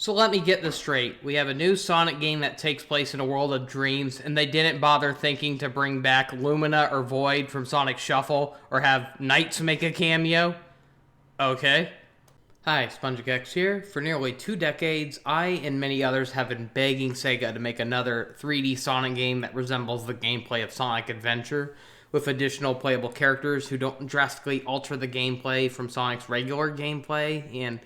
So let me get this straight. We have a new Sonic game that takes place in a world of dreams, and they didn't bother thinking to bring back Lumina or Void from Sonic Shuffle, or have Knights make a cameo? Okay. Hi, SpongicX here. For nearly 2 decades, I and many others have been begging Sega to make another 3D Sonic game that resembles the gameplay of Sonic Adventure, with additional playable characters who don't drastically alter the gameplay from Sonic's regular gameplay, and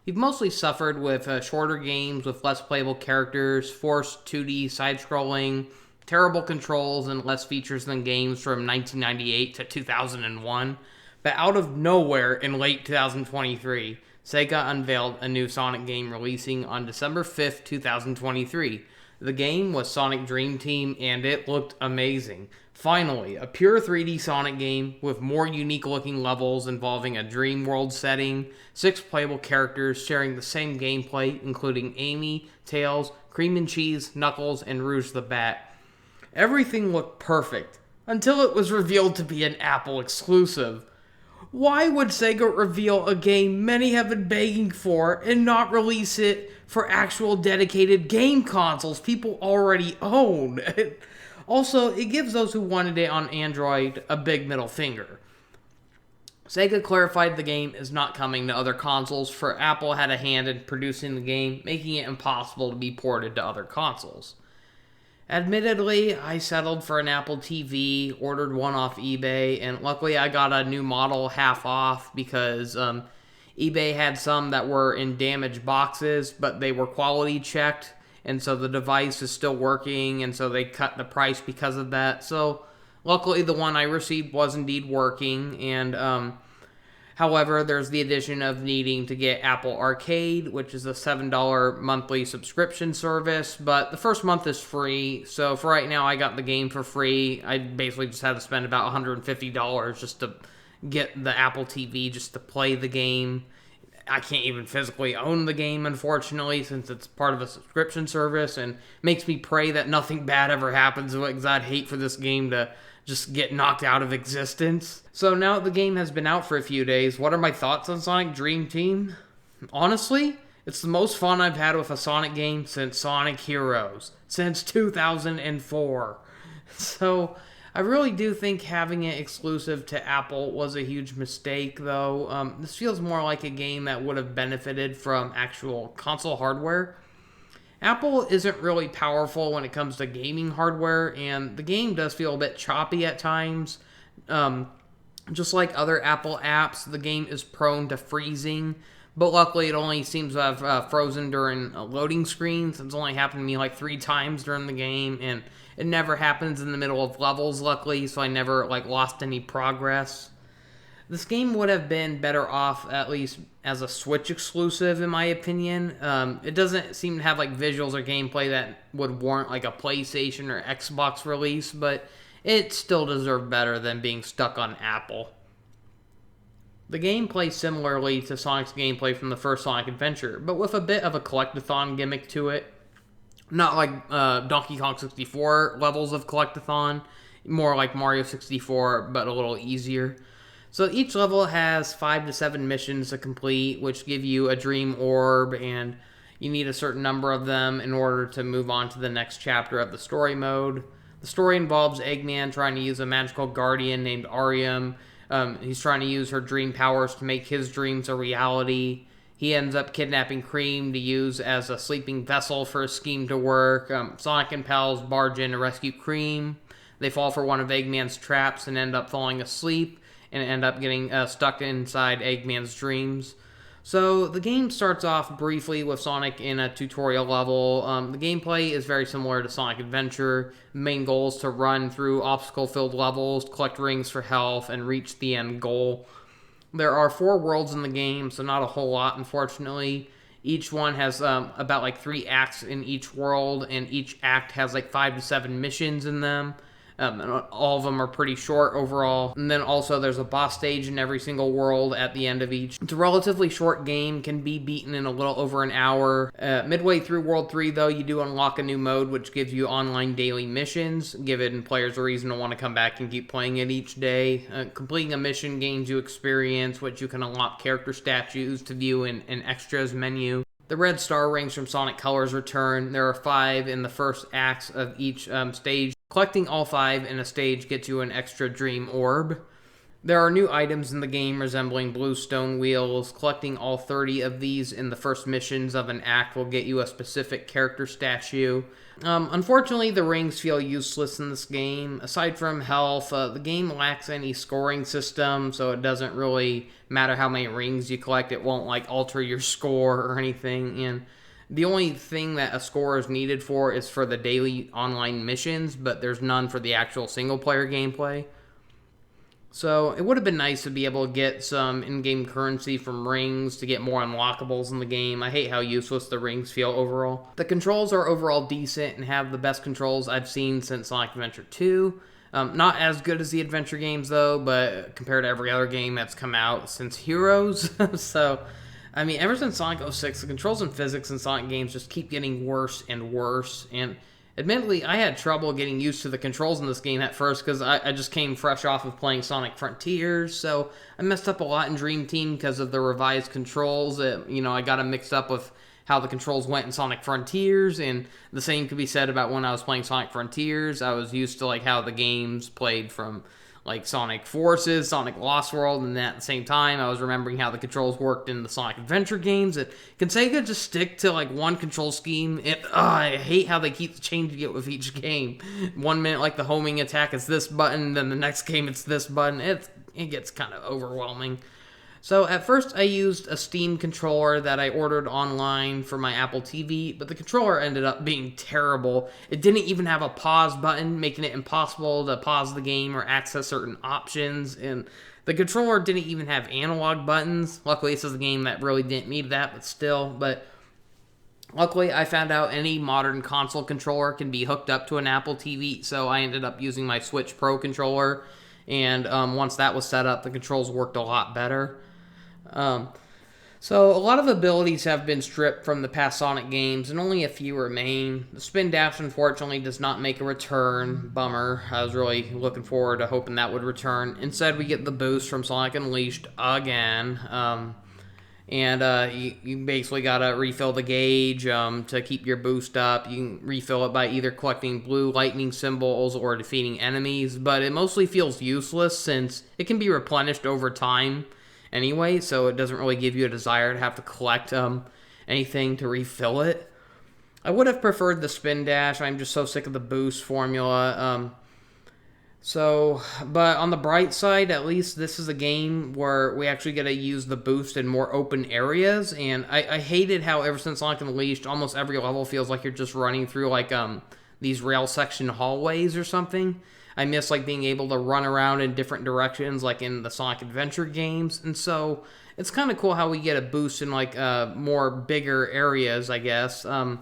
we've mostly suffered with shorter games with less playable characters, forced 2D side-scrolling, terrible controls, and less features than games from 1998 to 2001. But out of nowhere in late 2023, Sega unveiled a new Sonic game releasing on December 5th, 2023. The game was Sonic Dream Team, and it looked amazing. Finally, a pure 3D Sonic game with more unique-looking levels involving a dream world setting, 6 playable characters sharing the same gameplay, including Amy, Tails, Cream and Cheese, Knuckles, and Rouge the Bat. Everything looked perfect, until it was revealed to be an Apple exclusive. Why would Sega reveal a game many have been begging for and not release it for actual dedicated game consoles people already own? Also, it gives those who wanted it on Android a big middle finger. Sega clarified the game is not coming to other consoles, for Apple had a hand in producing the game, making it impossible to be ported to other consoles. Admittedly, I settled for an Apple TV, ordered one off eBay, and luckily I got a new model half off because eBay had some that were in damaged boxes, but they were quality checked, and so the device is still working, and so they cut the price because of that. So luckily the one I received was indeed working, and however, there's the addition of needing to get Apple Arcade, which is a $7 monthly subscription service, but the first month is free, so for right now I got the game for free. I basically just had to spend about $150 just to get the Apple TV, just to play the game. I can't even physically own the game, unfortunately, since it's part of a subscription service, and makes me pray that nothing bad ever happens to it, because I'd hate for this game to just get knocked out of existence. So now that the game has been out for a few days, what are my thoughts on Sonic Dream Team? Honestly, it's the most fun I've had with a Sonic game since Sonic Heroes, since 2004. So I really do think having it exclusive to Apple was a huge mistake, though. This feels more like a game that would have benefited from actual console hardware. Apple isn't really powerful when it comes to gaming hardware, and the game does feel a bit choppy at times. Just like other Apple apps, the game is prone to freezing, but luckily it only seems to have frozen during loading screens. It's only happened to me like 3 times during the game, and it never happens in the middle of levels, luckily, so I never lost any progress. This game would have been better off, at least as a Switch exclusive, in my opinion. It doesn't seem to have visuals or gameplay that would warrant a PlayStation or Xbox release, but it still deserved better than being stuck on Apple. The game plays similarly to Sonic's gameplay from the first Sonic Adventure, but with a bit of a collectathon gimmick to it. Not like Donkey Kong 64 levels of collectathon, more like Mario 64, but a little easier. So each level has 5 to 7 missions to complete, which give you a dream orb, and you need a certain number of them in order to move on to the next chapter of the story mode. The story involves Eggman trying to use a magical guardian named Arium. He's trying to use her dream powers to make his dreams a reality. He ends up kidnapping Cream to use as a sleeping vessel for his scheme to work. Sonic and pals barge in to rescue Cream. They fall for one of Eggman's traps and end up falling asleep, and end up getting stuck inside Eggman's dreams. So the game starts off briefly with Sonic in a tutorial level. The gameplay is very similar to Sonic Adventure. The main goal is to run through obstacle-filled levels, collect rings for health, and reach the end goal. There are 4 worlds in the game, so not a whole lot, unfortunately. Each one has about 3 acts in each world, and each act has 5 to 7 missions in them. And all of them are pretty short overall. And then also there's a boss stage in every single world at the end of each. It's a relatively short game, can be beaten in a little over an hour. Midway through World 3, though, you do unlock a new mode, which gives you online daily missions, giving players a reason to want to come back and keep playing it each day. Completing a mission gains you experience, which you can unlock character statues to view in an extras menu. The red star rings from Sonic Colors return. There are 5 in the first acts of each stage. Collecting all 5 in a stage gets you an extra dream orb. There are new items in the game resembling blue stone wheels. Collecting all 30 of these in the first missions of an act will get you a specific character statue. Unfortunately, the rings feel useless in this game. Aside from health, the game lacks any scoring system, so it doesn't really matter how many rings you collect. It won't like alter your score or anything. And the only thing that a score is needed for is for the daily online missions, but there's none for the actual single-player gameplay. So it would have been nice to be able to get some in-game currency from rings to get more unlockables in the game. I hate how useless the rings feel overall. The controls are overall decent and have the best controls I've seen since Sonic Adventure 2. Not as good as the adventure games though, but compared to every other game that's come out since Heroes. So, I mean, ever since Sonic 06, the controls and physics in Sonic games just keep getting worse and worse. And admittedly, I had trouble getting used to the controls in this game at first because I just came fresh off of playing Sonic Frontiers, so I messed up a lot in Dream Team because of the revised controls. I got them mixed up with how the controls went in Sonic Frontiers, and the same could be said about when I was playing Sonic Frontiers. I was used to like how the games played from like Sonic Forces, Sonic Lost World, and at the same time, I was remembering how the controls worked in the Sonic Adventure games. And can Sega just stick to like one control scheme? I hate how they keep changing it with each game. 1 minute, like the homing attack is this button, then the next game it's this button. It gets kind of overwhelming. So at first I used a Steam controller that I ordered online for my Apple TV, but the controller ended up being terrible. It didn't even have a pause button, making it impossible to pause the game or access certain options, and the controller didn't even have analog buttons. Luckily this is a game that really didn't need that, but still. But luckily I found out any modern console controller can be hooked up to an Apple TV, so I ended up using my Switch Pro controller, and once that was set up, the controls worked a lot better. So a lot of abilities have been stripped from the past Sonic games, and only a few remain. The Spin Dash, unfortunately, does not make a return. Bummer. I was really looking forward to hoping that would return. Instead, we get the boost from Sonic Unleashed again. You basically gotta refill the gauge to keep your boost up. You can refill it by either collecting blue lightning symbols or defeating enemies, but it mostly feels useless since it can be replenished over time anyway, so it doesn't really give you a desire to have to collect anything to refill it. I would have preferred the Spin Dash. I'm just so sick of the boost formula. But on the bright side, at least this is a game where we actually get to use the boost in more open areas, and I hated how ever since Sonic Unleashed, almost every level feels like you're just running through like these rail section hallways or something. I miss like being able to run around in different directions like in the Sonic Adventure games, and so it's kind of cool how we get a boost in like more bigger areas, I guess. The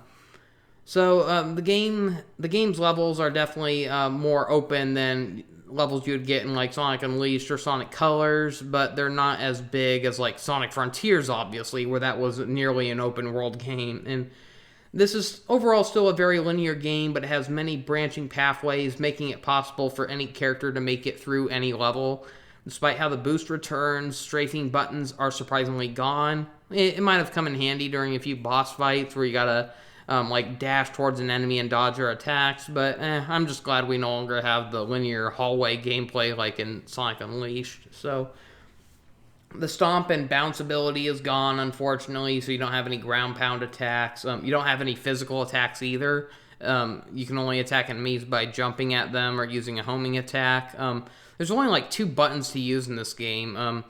game's levels are definitely more open than levels you would get in like Sonic Unleashed or Sonic Colors, but they're not as big as like Sonic Frontiers, obviously, where that was nearly an open world game. And this is overall still a very linear game, but it has many branching pathways, making it possible for any character to make it through any level. Despite how the boost returns, strafing buttons are surprisingly gone. It might have come in handy during a few boss fights where you gotta dash towards an enemy and dodge their attacks, but I'm just glad we no longer have the linear hallway gameplay like in Sonic Unleashed. So the stomp and bounce ability is gone, unfortunately, so you don't have any ground pound attacks. You don't have any physical attacks either. You can only attack enemies by jumping at them or using a homing attack. There's only like 2 buttons to use in this game.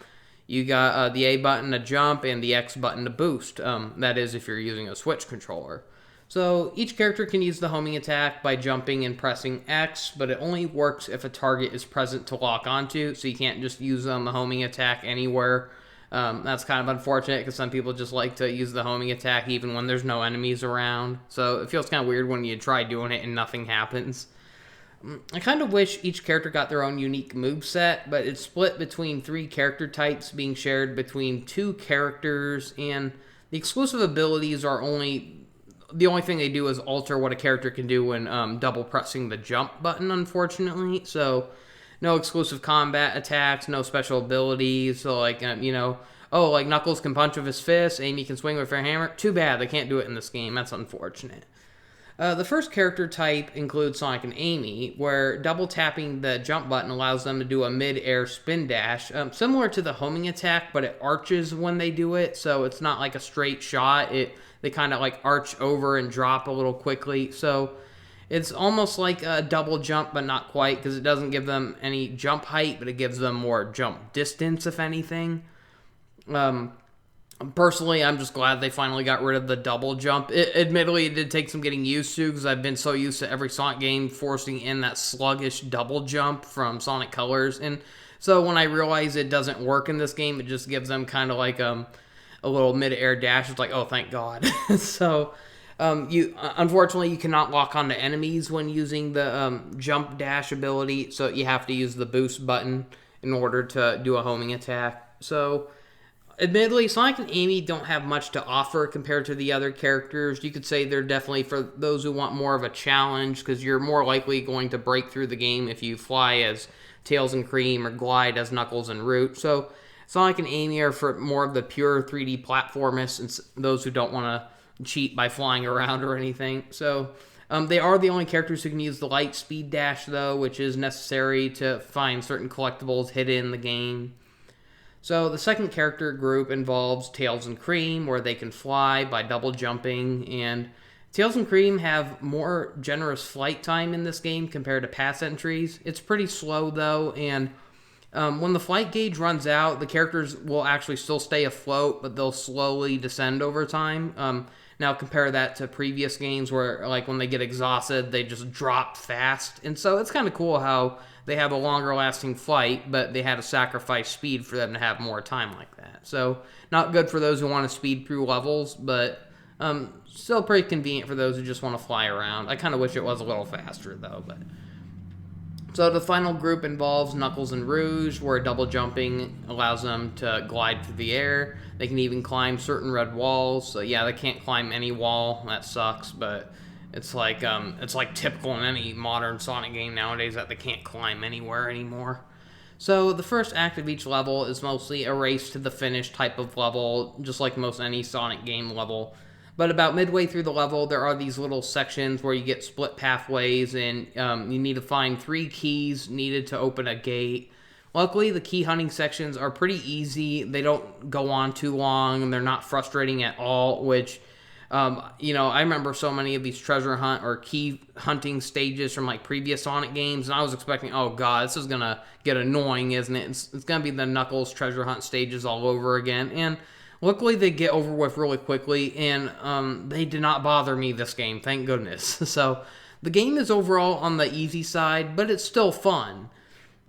You got the A button to jump and the X button to boost. That is if you're using a Switch controller. So each character can use the homing attack by jumping and pressing X, but it only works if a target is present to lock onto, so you can't just use the homing attack anywhere. That's kind of unfortunate because some people just like to use the homing attack even when there's no enemies around. So it feels kind of weird when you try doing it and nothing happens. I kind of wish each character got their own unique moveset, but it's split between 3 character types being shared between 2 characters, and the exclusive abilities are the only thing they do is alter what a character can do when double pressing the jump button, unfortunately. So no exclusive combat attacks, no special abilities. So oh, like Knuckles can punch with his fist, Amy can swing with her hammer. Too bad they can't do it in this game. That's unfortunate. The first character type includes Sonic and Amy, where double tapping the jump button allows them to do a mid-air spin dash, similar to the homing attack, but it arches when they do it, so it's not like a straight shot. They kind of like arch over and drop a little quickly, so it's almost like a double jump, but not quite, because it doesn't give them any jump height, but it gives them more jump distance, if anything. Personally, I'm just glad they finally got rid of the double jump. Admittedly, it did take some getting used to, because I've been so used to every Sonic game forcing in that sluggish double jump from Sonic Colors. And so when I realized it doesn't work in this game, it just gives them kind of like a little mid-air dash. It's like, oh, thank God. So unfortunately, you cannot lock onto enemies when using the jump dash ability, so you have to use the boost button in order to do a homing attack. So admittedly, Sonic and Amy don't have much to offer compared to the other characters. You could say they're definitely for those who want more of a challenge, because you're more likely going to break through the game if you fly as Tails and Cream or glide as Knuckles and Root. So Sonic and Amy are for more of the pure 3D platformists and those who don't want to cheat by flying around or anything. So they are the only characters who can use the light speed dash, though, which is necessary to find certain collectibles hidden in the game. So the second character group involves Tails and Cream, where they can fly by double jumping, and Tails and Cream have more generous flight time in this game compared to past entries. It's pretty slow, though, and when the flight gauge runs out, the characters will actually still stay afloat, but they'll slowly descend over time. Now compare that to previous games where, like, when they get exhausted, they just drop fast. And so it's kind of cool how they have a longer lasting flight, but they had to sacrifice speed for them to have more time like that. So not good for those who want to speed through levels, but still pretty convenient for those who just want to fly around. I kind of wish it was a little faster, though. But so the final group involves Knuckles and Rouge, where double jumping allows them to glide through the air. They can even climb certain red walls. So yeah, they can't climb any wall. That sucks, but it's like typical in any modern Sonic game nowadays that they can't climb anywhere anymore. So the first act of each level is mostly a race to the finish type of level, just like most any Sonic game level. But about midway through the level, there are these little sections where you get split pathways, and you need to find 3 keys needed to open a gate. Luckily, the key hunting sections are pretty easy. They don't go on too long, and they're not frustrating at all, which, I remember so many of these treasure hunt or key hunting stages from, like, previous Sonic games, and I was expecting, oh god, this is going to get annoying, isn't it? It's going to be the Knuckles treasure hunt stages all over again, and luckily, they get over with really quickly, and they did not bother me this game, thank goodness. So, the game is overall on the easy side, but it's still fun.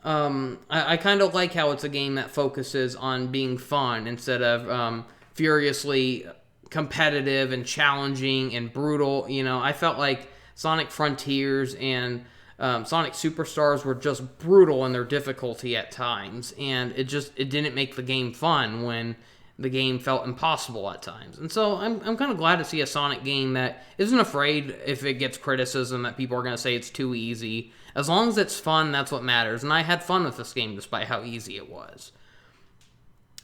I kind of like how it's a game that focuses on being fun instead of furiously competitive and challenging and brutal. I felt like Sonic Frontiers and Sonic Superstars were just brutal in their difficulty at times, and it didn't make the game fun when the game felt impossible at times. And so I'm kind of glad to see a Sonic game that isn't afraid if it gets criticism that people are going to say it's too easy. As long as it's fun, that's what matters. And I had fun with this game despite how easy it was.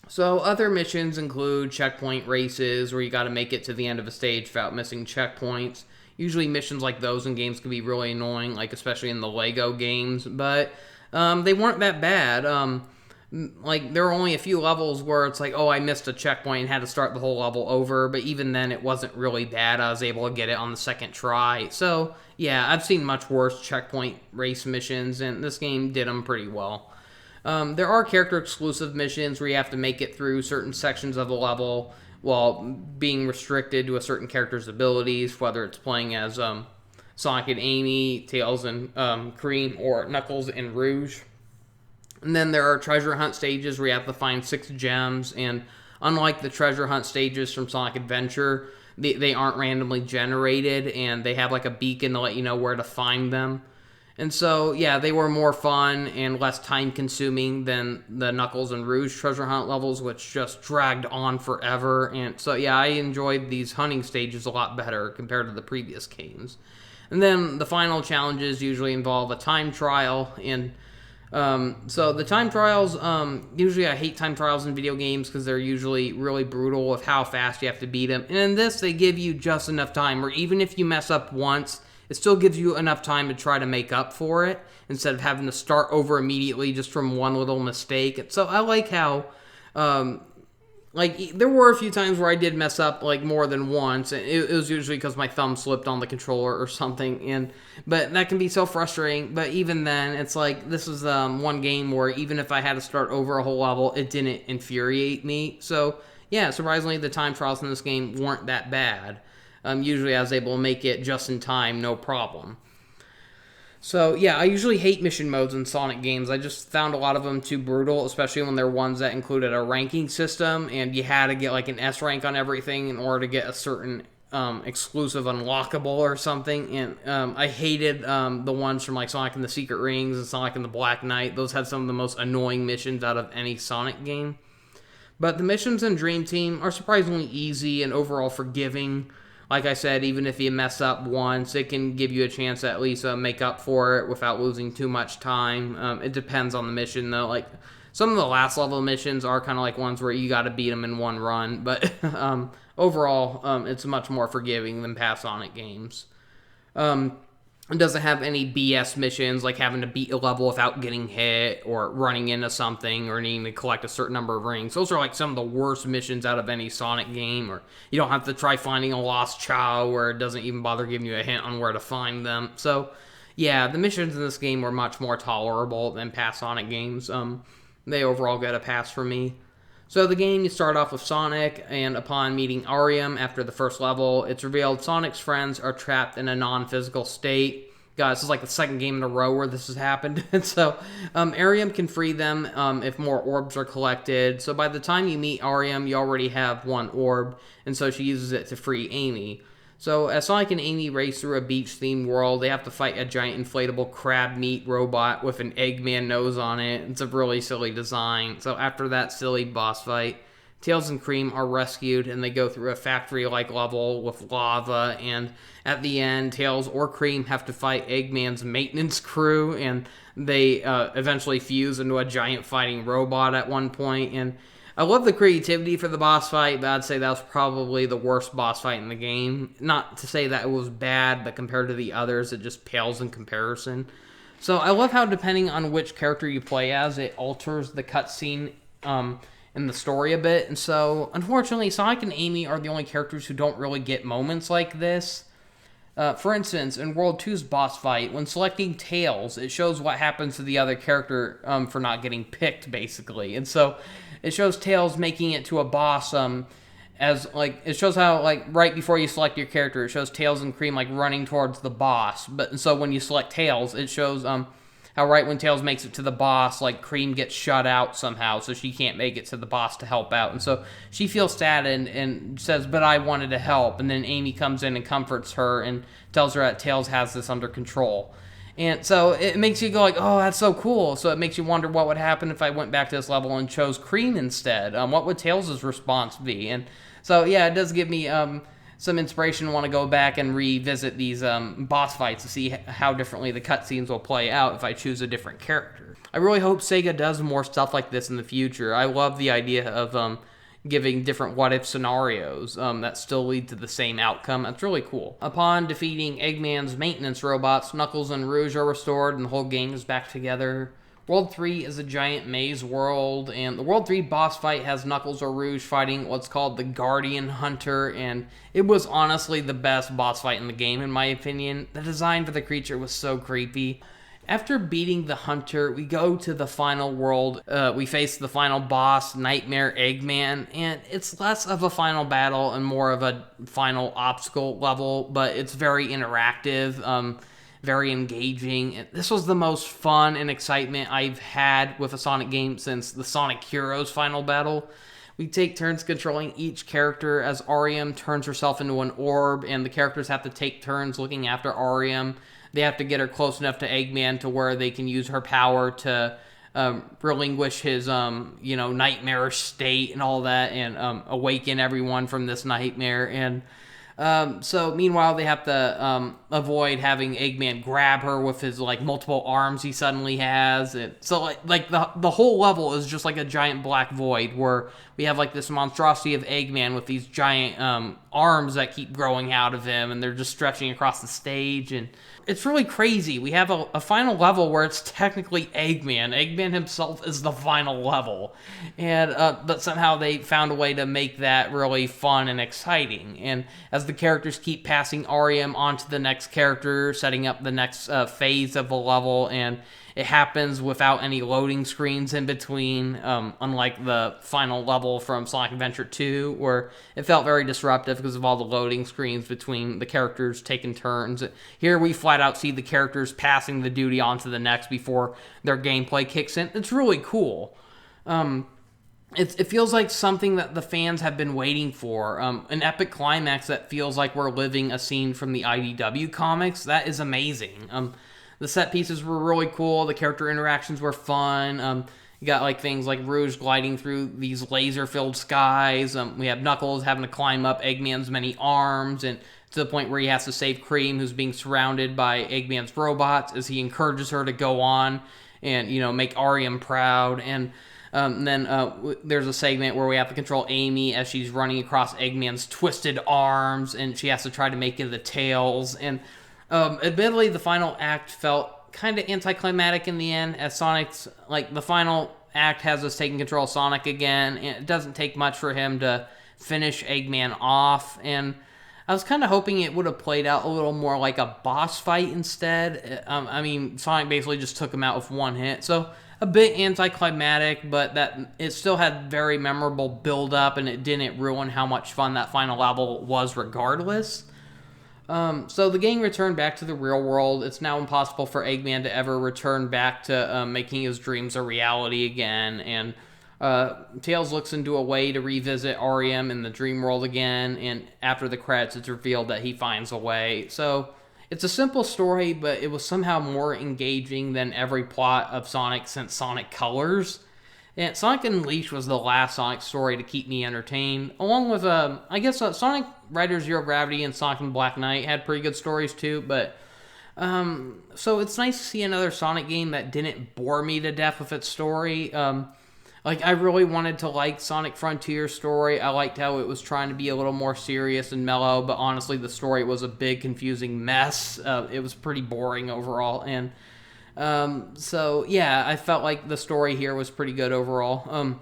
So other missions include checkpoint races where you got to make it to the end of a stage without missing checkpoints. Usually missions like those in games can be really annoying, like especially in the Lego games, but they weren't that bad. Like, there were only a few levels where it's like, oh, I missed a checkpoint and had to start the whole level over, but even then it wasn't really bad. I was able to get it on the second try. So, yeah, I've seen much worse checkpoint race missions, and this game did them pretty well. There are character-exclusive missions where you have to make it through certain sections of the level while being restricted to a certain character's abilities, whether it's playing as Sonic and Amy, Tails and Cream, or Knuckles and Rouge. And then there are treasure hunt stages where you have to find 6 gems, and unlike the treasure hunt stages from Sonic Adventure, they aren't randomly generated, and they have like a beacon to let you know where to find them. And so, yeah, they were more fun and less time-consuming than the Knuckles and Rouge treasure hunt levels, which just dragged on forever. And so, yeah, I enjoyed these hunting stages a lot better compared to the previous games. And then the final challenges usually involve a time trial, and So the time trials, usually I hate time trials in video games because they're usually really brutal of how fast you have to beat them. And in this, they give you just enough time, or even if you mess up once, it still gives you enough time to try to make up for it instead of having to start over immediately just from one little mistake. So I like how, there were a few times where I did mess up more than once. It was usually because my thumb slipped on the controller or something, but that can be so frustrating. But even then, it's this is one game where even if I had to start over a whole level, it didn't infuriate me. So yeah, surprisingly, the time trials in this game weren't that bad. Usually I was able to make it just in time, no problem. So, yeah, I usually hate mission modes in Sonic games. I just found a lot of them too brutal, especially when they're ones that included a ranking system, and you had to get, an S rank on everything in order to get a certain exclusive unlockable or something. And I hated the ones from, Sonic and the Secret Rings and Sonic and the Black Knight. Those had some of the most annoying missions out of any Sonic game. But the missions in Dream Team are surprisingly easy and overall forgiving. Like I said, even if you mess up once, it can give you a chance to at least make up for it without losing too much time. It depends on the mission, though. Some of the last level missions are kind of ones where you got to beat them in one run. But overall, it's much more forgiving than past Sonic games. It doesn't have any BS missions, like having to beat a level without getting hit, or running into something, or needing to collect a certain number of rings. Those are some of the worst missions out of any Sonic game. Or you don't have to try finding a lost Chow, where it doesn't even bother giving you a hint on where to find them. So, yeah, the missions in this game were much more tolerable than past Sonic games. They overall get a pass for me. So the game, you start off with Sonic, and upon meeting Arium after the first level, it's revealed Sonic's friends are trapped in a non-physical state. Guys, this is the second game in a row where this has happened. And so Arium can free them if more orbs are collected. So by the time you meet Arium, you already have one orb, and so she uses it to free Amy. So as Sonic and Amy race through a beach-themed world, they have to fight a giant inflatable crab meat robot with an Eggman nose on it. It's a really silly design. So after that silly boss fight, Tails and Cream are rescued, and they go through a factory-like level with lava, and at the end, Tails or Cream have to fight Eggman's maintenance crew, and they eventually fuse into a giant fighting robot at one point, and I love the creativity for the boss fight, but I'd say that was probably the worst boss fight in the game. Not to say that it was bad, but compared to the others, it just pales in comparison. So I love how, depending on which character you play as, it alters the cutscene in the story a bit. And so, unfortunately, Sonic and Amy are the only characters who don't really get moments like this. For instance, in World 2's boss fight, when selecting Tails, it shows what happens to the other character for not getting picked, basically. And so it shows Tails making it to a boss it shows how, right before you select your character, it shows Tails and Cream, running towards the boss. And so when you select Tails, it shows how right when Tails makes it to the boss, Cream gets shut out somehow, so she can't make it to the boss to help out. And so she feels sad and says, but I wanted to help. And then Amy comes in and comforts her and tells her that Tails has this under control. And so it makes you go oh, that's so cool. So it makes you wonder what would happen if I went back to this level and chose Cream instead. What would Tails' response be? And so, yeah, it does give me some inspiration to want to go back and revisit these boss fights to see how differently the cutscenes will play out if I choose a different character. I really hope Sega does more stuff like this in the future. I love the idea of giving different what-if scenarios that still lead to the same outcome. That's really cool. Upon defeating Eggman's maintenance robots, Knuckles and Rouge are restored and the whole gang is back together. World 3 is a giant maze world, and the World 3 boss fight has Knuckles or Rouge fighting what's called the Guardian Hunter, and it was honestly the best boss fight in the game, in my opinion. The design for the creature was so creepy. After beating the Hunter, we go to the final world. We face the final boss, Nightmare Eggman, and it's less of a final battle and more of a final obstacle level, but it's very interactive, very engaging. This was the most fun and excitement I've had with a Sonic game since the Sonic Heroes final battle. We take turns controlling each character as Arium turns herself into an orb, and the characters have to take turns looking after Arium. They have to get her close enough to Eggman to where they can use her power to relinquish his, nightmarish state and all that, and awaken everyone from this nightmare. And So meanwhile, they have to avoid having Eggman grab her with his like multiple arms he suddenly has. And so like the whole level is just like a giant black void where we have like this monstrosity of Eggman with these giant arms that keep growing out of him, and they're just stretching across the stage, and it's really crazy. We have a final level where it's technically Eggman. Eggman himself is the final level, and but somehow they found a way to make that really fun and exciting. And as the characters keep passing REM on to the next character, setting up the next phase of the level, and it happens without any loading screens in between, unlike the final level from Sonic Adventure 2, where it felt very disruptive because of all the loading screens between the characters taking turns. Here we flat out see the characters passing the duty on to the next before their gameplay kicks in. It's really cool. It feels like something that the fans have been waiting for. An epic climax that feels like we're living a scene from the IDW comics. That is amazing. The set pieces were really cool. The character interactions were fun. You got like things like Rouge gliding through these laser-filled skies. We have Knuckles having to climb up Eggman's many arms, and to the point where he has to save Cream, who's being surrounded by Eggman's robots, as he encourages her to go on and make REM proud. And then there's a segment where we have to control Amy as she's running across Eggman's twisted arms, and she has to try to make it the tails. And admittedly, the final act felt kind of anticlimactic in the end, as Sonic's, like, the final act has us taking control of Sonic again, and it doesn't take much for him to finish Eggman off, and I was kind of hoping it would have played out a little more like a boss fight instead. I mean, Sonic basically just took him out with one hit, so a bit anticlimactic, but that it still had very memorable build-up, and it didn't ruin how much fun that final level was regardless. So the gang returned back to the real world. It's now impossible for Eggman to ever return back to making his dreams a reality again, and Tails looks into a way to revisit REM in the dream world again, and after the credits, it's revealed that he finds a way. So it's a simple story, but it was somehow more engaging than every plot of Sonic since Sonic Colors. And Sonic Unleashed was the last Sonic story to keep me entertained, along with, I guess, Sonic Riders Zero Gravity and Sonic and Black Knight had pretty good stories too, but, so it's nice to see another Sonic game that didn't bore me to death with its story. Like, I really wanted to like Sonic Frontier's story. I liked how it was trying to be a little more serious and mellow, but honestly, the story was a big, confusing mess. It was pretty boring overall, and so yeah, I felt like the story here was pretty good overall.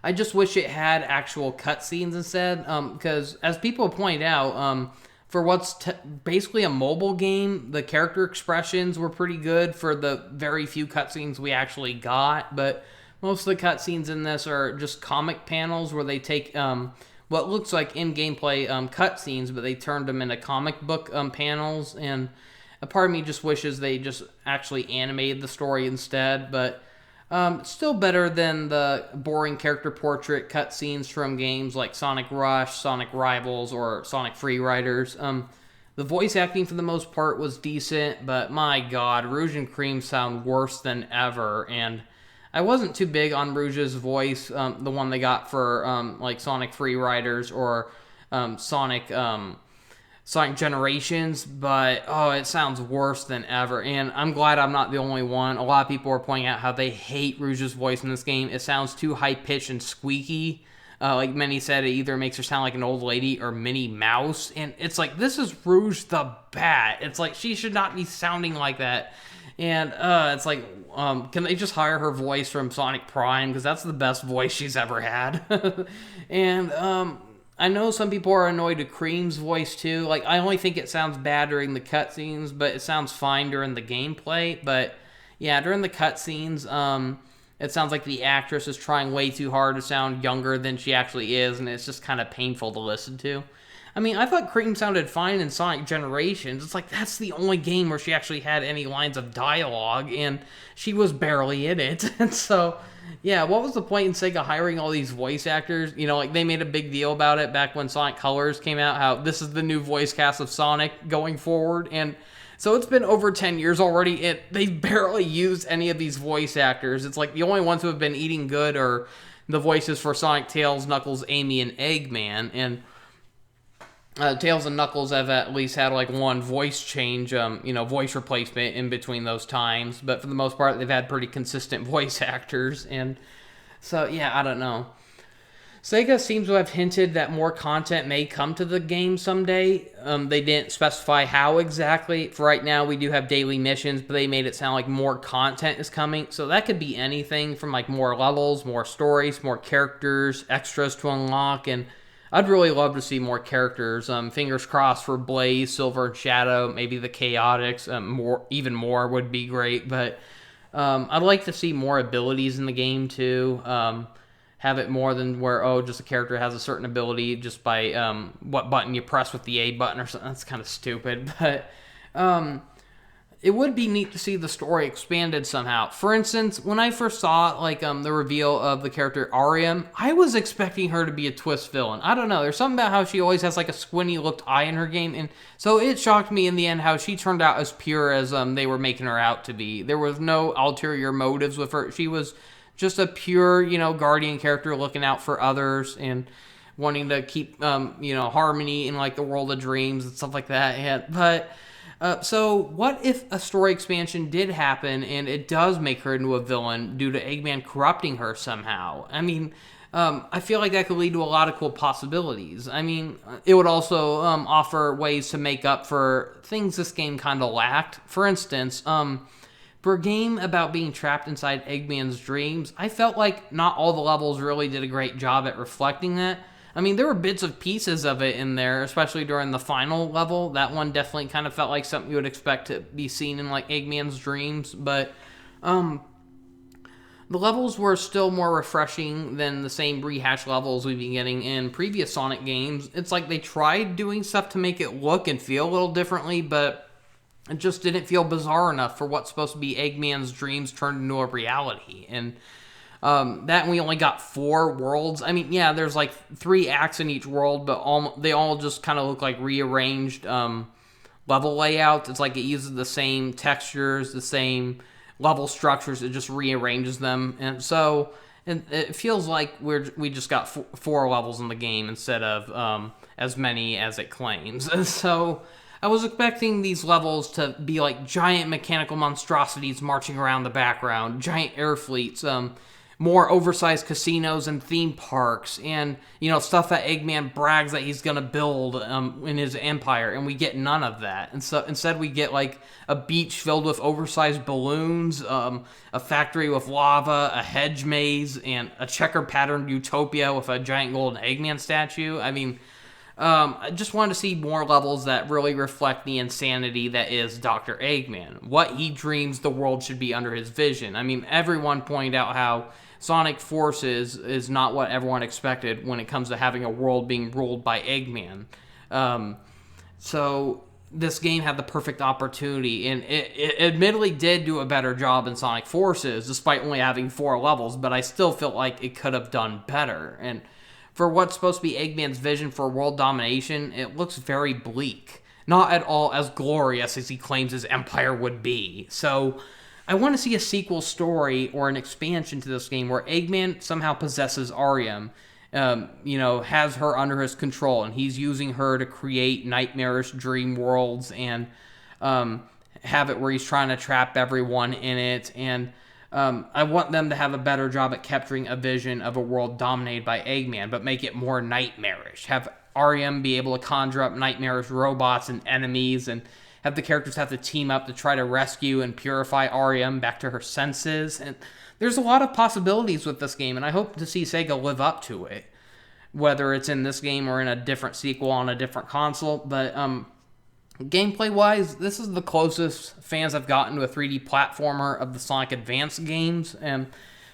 I just wish it had actual cutscenes instead, because as people point out, for what's basically a mobile game, the character expressions were pretty good for the very few cutscenes we actually got, but most of the cutscenes in this are just comic panels where they take what looks like in-gameplay cutscenes, but they turned them into comic book panels, and a part of me just wishes they just actually animated the story instead, but still better than the boring character portrait cutscenes from games like Sonic Rush, Sonic Rivals, or Sonic Free Riders. The voice acting for the most part was decent, but my god, Rouge and Cream sound worse than ever, and I wasn't too big on Rouge's voice, the one they got for like Sonic Free Riders or Sonic Generations, but oh, it sounds worse than ever, and I'm glad I'm not the only one. A lot of people are pointing out how they hate Rouge's voice in this game. It sounds too high-pitched and squeaky. Like many said, it either makes her sound like an old lady or Minnie Mouse, and it's like, this is Rouge the Bat. It's like, she should not be sounding like that. And it's like, can they just hire her voice from Sonic Prime? Because that's the best voice she's ever had. And I know some people are annoyed at Cream's voice too. Like, I only think it sounds bad during the cutscenes, but it sounds fine during the gameplay. But yeah, during the cutscenes, it sounds like the actress is trying way too hard to sound younger than she actually is, and it's just kind of painful to listen to. I mean, I thought Cream sounded fine in Sonic Generations. It's like, that's the only game where she actually had any lines of dialogue, and she was barely in it. And so, yeah, what was the point in Sega hiring all these voice actors? You know, like, they made a big deal about it back when Sonic Colors came out, how this is the new voice cast of Sonic going forward, and so it's been over 10 years already, and they've barely used any of these voice actors. It's like, the only ones who have been eating good are the voices for Sonic, Tails, Knuckles, Amy, and Eggman, and Tails and Knuckles have at least had like one voice change, voice replacement in between those times. But for the most part, they've had pretty consistent voice actors. And so, yeah, I don't know. Sega seems to have hinted that more content may come to the game someday. They didn't specify how exactly. For right now, we do have daily missions, but they made it sound like more content is coming. So that could be anything from like more levels, more stories, more characters, extras to unlock, and I'd really love to see more characters. Fingers crossed for Blaze, Silver, and Shadow. Maybe the Chaotix. Even more would be great. But I'd like to see more abilities in the game too. Have it more than where, just a character has a certain ability just by what button you press with the A button or something. That's kind of stupid. But it would be neat to see the story expanded somehow. For instance, when I first saw the reveal of the character Ariam, I was expecting her to be a twist villain. I don't know. There's something about how she always has like a squinty looked eye in her game, and so it shocked me in the end how she turned out as pure as they were making her out to be. There was no ulterior motives with her. She was just a pure, guardian character looking out for others and wanting to keep, harmony in like the world of dreams and stuff like that. So what if a story expansion did happen and it does make her into a villain due to Eggman corrupting her somehow? I mean, I feel like that could lead to a lot of cool possibilities. I mean, it would also offer ways to make up for things this game kind of lacked. For instance, for a game about being trapped inside Eggman's dreams, I felt like not all the levels really did a great job at reflecting that. I mean, there were bits of pieces of it in there, especially during the final level. That one definitely kind of felt like something you would expect to be seen in like Eggman's dreams, but the levels were still more refreshing than the same rehashed levels we've been getting in previous Sonic games. It's like they tried doing stuff to make it look and feel a little differently, but it just didn't feel bizarre enough for what's supposed to be Eggman's dreams turned into a reality. And that we only got 4 worlds. I mean, yeah, there's like 3 acts in each world, but they all just kind of look like rearranged level layouts. It's like it uses the same textures, the same level structures. It just rearranges them. And so it feels like we just got 4 levels in the game instead of as many as it claims. And so I was expecting these levels to be like giant mechanical monstrosities marching around the background, giant air fleets, more oversized casinos and theme parks, and stuff that Eggman brags that he's gonna build in his empire, and we get none of that. And so instead we get like a beach filled with oversized balloons, a factory with lava, a hedge maze, and a checker patterned utopia with a giant golden Eggman statue. I mean, I just wanted to see more levels that really reflect the insanity that is Dr. Eggman. What he dreams the world should be under his vision. I mean, everyone pointed out how Sonic Forces is not what everyone expected when it comes to having a world being ruled by Eggman. So this game had the perfect opportunity, and it admittedly did do a better job in Sonic Forces, despite only having 4 levels, but I still felt like it could have done better. And for what's supposed to be Eggman's vision for world domination, it looks very bleak. Not at all as glorious as he claims his empire would be. So I want to see a sequel story or an expansion to this game where Eggman somehow possesses Ariam, has her under his control, and he's using her to create nightmarish dream worlds and have it where he's trying to trap everyone in it. And I want them to have a better job at capturing a vision of a world dominated by Eggman, but make it more nightmarish. Have Ariam be able to conjure up nightmarish robots and enemies, and have the characters have to team up to try to rescue and purify Ariam back to her senses. And there's a lot of possibilities with this game, and I hope to see Sega live up to it, whether it's in this game or in a different sequel on a different console. But gameplay-wise, this is the closest fans have gotten to a 3D platformer of the Sonic Advance games, and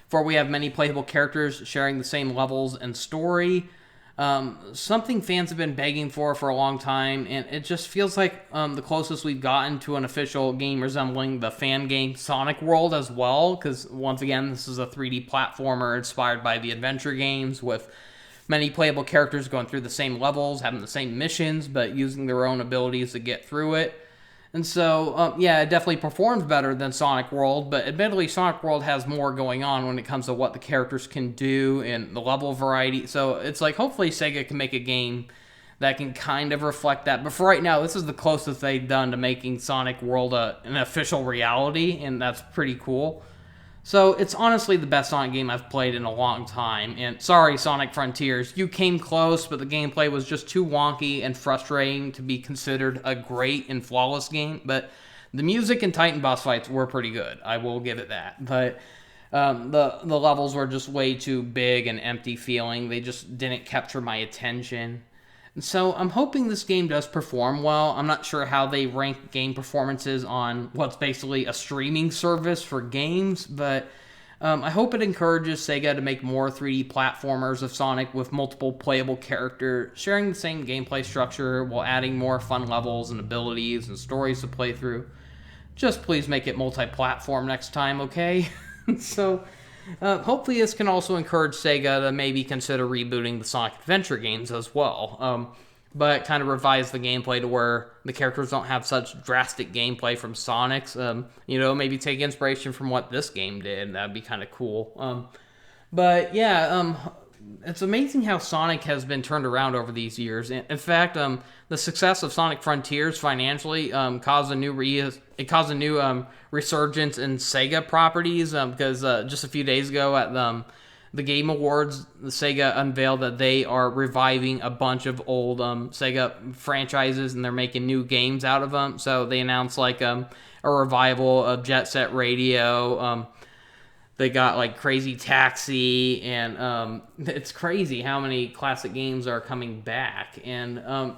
for we have many playable characters sharing the same levels and story. Something fans have been begging for a long time, and it just feels like the closest we've gotten to an official game resembling the fan game Sonic World as well, because once again, this is a 3D platformer inspired by the adventure games with many playable characters going through the same levels, having the same missions, but using their own abilities to get through it. And so, it definitely performs better than Sonic World, but admittedly, Sonic World has more going on when it comes to what the characters can do and the level variety. So it's like, hopefully Sega can make a game that can kind of reflect that. But for right now, this is the closest they've done to making Sonic World an official reality, and that's pretty cool. So it's honestly the best Sonic game I've played in a long time. And sorry, Sonic Frontiers, you came close, but the gameplay was just too wonky and frustrating to be considered a great and flawless game. But the music and Titan boss fights were pretty good. I will give it that. But the levels were just way too big and empty feeling. They just didn't capture my attention. And so I'm hoping this game does perform well. I'm not sure how they rank game performances on what's basically a streaming service for games, but I hope it encourages Sega to make more 3D platformers of Sonic with multiple playable characters, sharing the same gameplay structure while adding more fun levels and abilities and stories to play through. Just please make it multi-platform next time, okay? So, hopefully this can also encourage Sega to maybe consider rebooting the Sonic Adventure games as well, but kind of revise the gameplay to where the characters don't have such drastic gameplay from Sonic's. Maybe take inspiration from what this game did. That'd be kind of cool. But yeah, it's amazing how Sonic has been turned around over these years. In fact, the success of Sonic Frontiers financially caused a new resurgence in Sega properties. Because just a few days ago at the Game Awards, the Sega unveiled that they are reviving a bunch of old Sega franchises, and they're making new games out of them. So they announced a revival of Jet Set Radio. They got Crazy Taxi, and it's crazy how many classic games are coming back. And I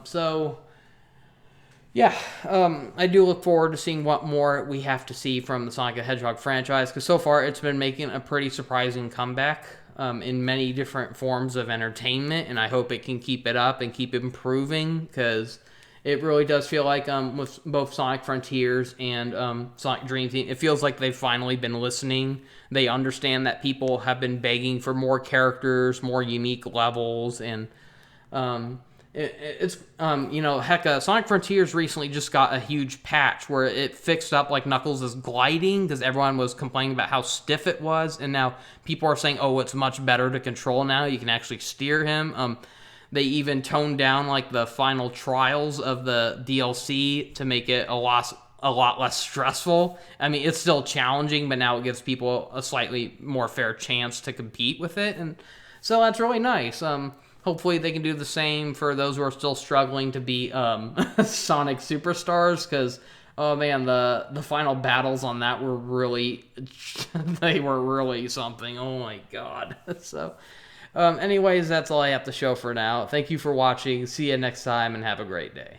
do look forward to seeing what more we have to see from the Sonic the Hedgehog franchise, because so far it's been making a pretty surprising comeback in many different forms of entertainment, and I hope it can keep it up and keep improving, because it really does feel like with both Sonic Frontiers and Sonic Dream Team, it feels like they've finally been listening. They understand that people have been begging for more characters, more unique levels, and Sonic Frontiers recently just got a huge patch where it fixed up Knuckles' gliding, because everyone was complaining about how stiff it was, and now people are saying, oh, it's much better to control now. You can actually steer him. They even toned down the final trials of the DLC to make it a lot less stressful. I mean, it's still challenging, but now it gives people a slightly more fair chance to compete with it, and so that's really nice. Hopefully they can do the same for those who are still struggling to beat Sonic Superstars, because oh man, the final battles on that were really they were really something. Oh my god. So anyways, that's all I have to show for now. Thank you for watching. See you next time, and have a great day.